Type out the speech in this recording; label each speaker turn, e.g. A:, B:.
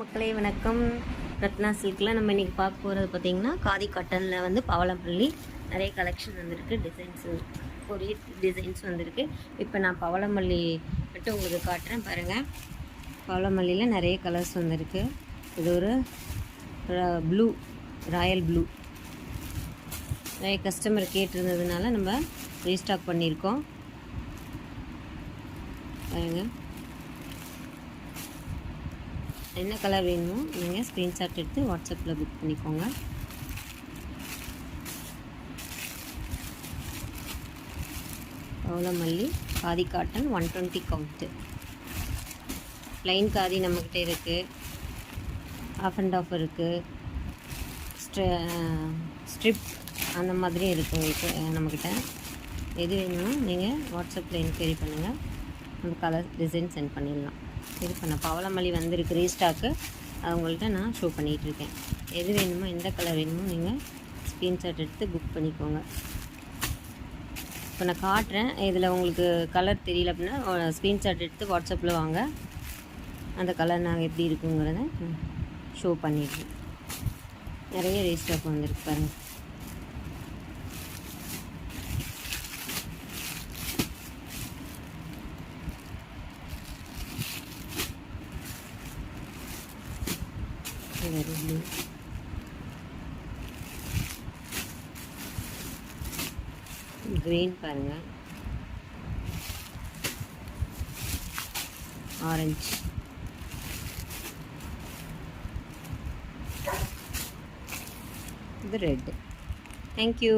A: மக்களே வணக்கம். ரத்னா சில்கில் நம்ம இன்றைக்கி பார்க்க போகிறது பார்த்திங்கன்னா காதி காட்டனில் வந்து பவளமல்லி நிறைய கலெக்ஷன் வந்திருக்கு. டிசைன்ஸு கொரிய டிசைன்ஸ் வந்திருக்கு. இப்போ நான் பவளமல்லி மட்டும் உங்களுக்கு காட்டுறேன் பாருங்கள். பவளமல்லியில் நிறைய கலர்ஸ் வந்திருக்கு. இது ஒரு ப்ளூ, ராயல் ப்ளூ. நிறைய கஸ்டமர் கேட்டிருந்ததுனால நம்ம ரீஸ்டாக் பண்ணியிருக்கோம் பாருங்கள். என்ன கலர் வேணுமோ நீங்கள் ஸ்க்ரீன்ஷாட் எடுத்து வாட்ஸ்அப்பில் புக் பண்ணிக்கோங்க. Pavalamalli khadi cotton 120 count. Plain khadi நம்மக்கிட்ட இருக்குது, ஆஃப் அண்ட் ஆஃப் இருக்குது, ஸ்ட்ரிப் அந்த மாதிரி இருக்குது உங்களுக்கு நம்மக்கிட்ட. எது வேணுமோ நீங்கள் வாட்ஸ்அப்பில் என்கொயரி பண்ணுங்கள், நம்ம கலர் டிசைன் சென்ட் பண்ணிடலாம். இது பண்ண பவளமல்லி வந்திருக்கு ரீஸ்டாக்கு, அவங்கள்ட்ட நான் ஷோ பண்ணிகிட்ருக்கேன். எது வேணுமோ எந்த கலர் வேணுமோ நீங்கள் ஸ்க்ரீன்ஷாட் எடுத்து புக் பண்ணிக்கோங்க. இப்போ நான் காட்டுறேன். இதில் உங்களுக்கு கலர் தெரியல அப்படின்னா ஸ்க்ரீன்ஷாட் எடுத்து வாட்ஸ்அப்பில் வாங்க, அந்த கலர் நாங்கள் எப்படி இருக்குங்கிறத ஷோ பண்ணிடுறோம். நிறைய ரீஸ்டாக் வந்திருக்கு பாருங்கள். ப்ளூ, கிரீன் பாருங்கள், ஆரஞ்சு, இது ரெட். தேங்க்யூ.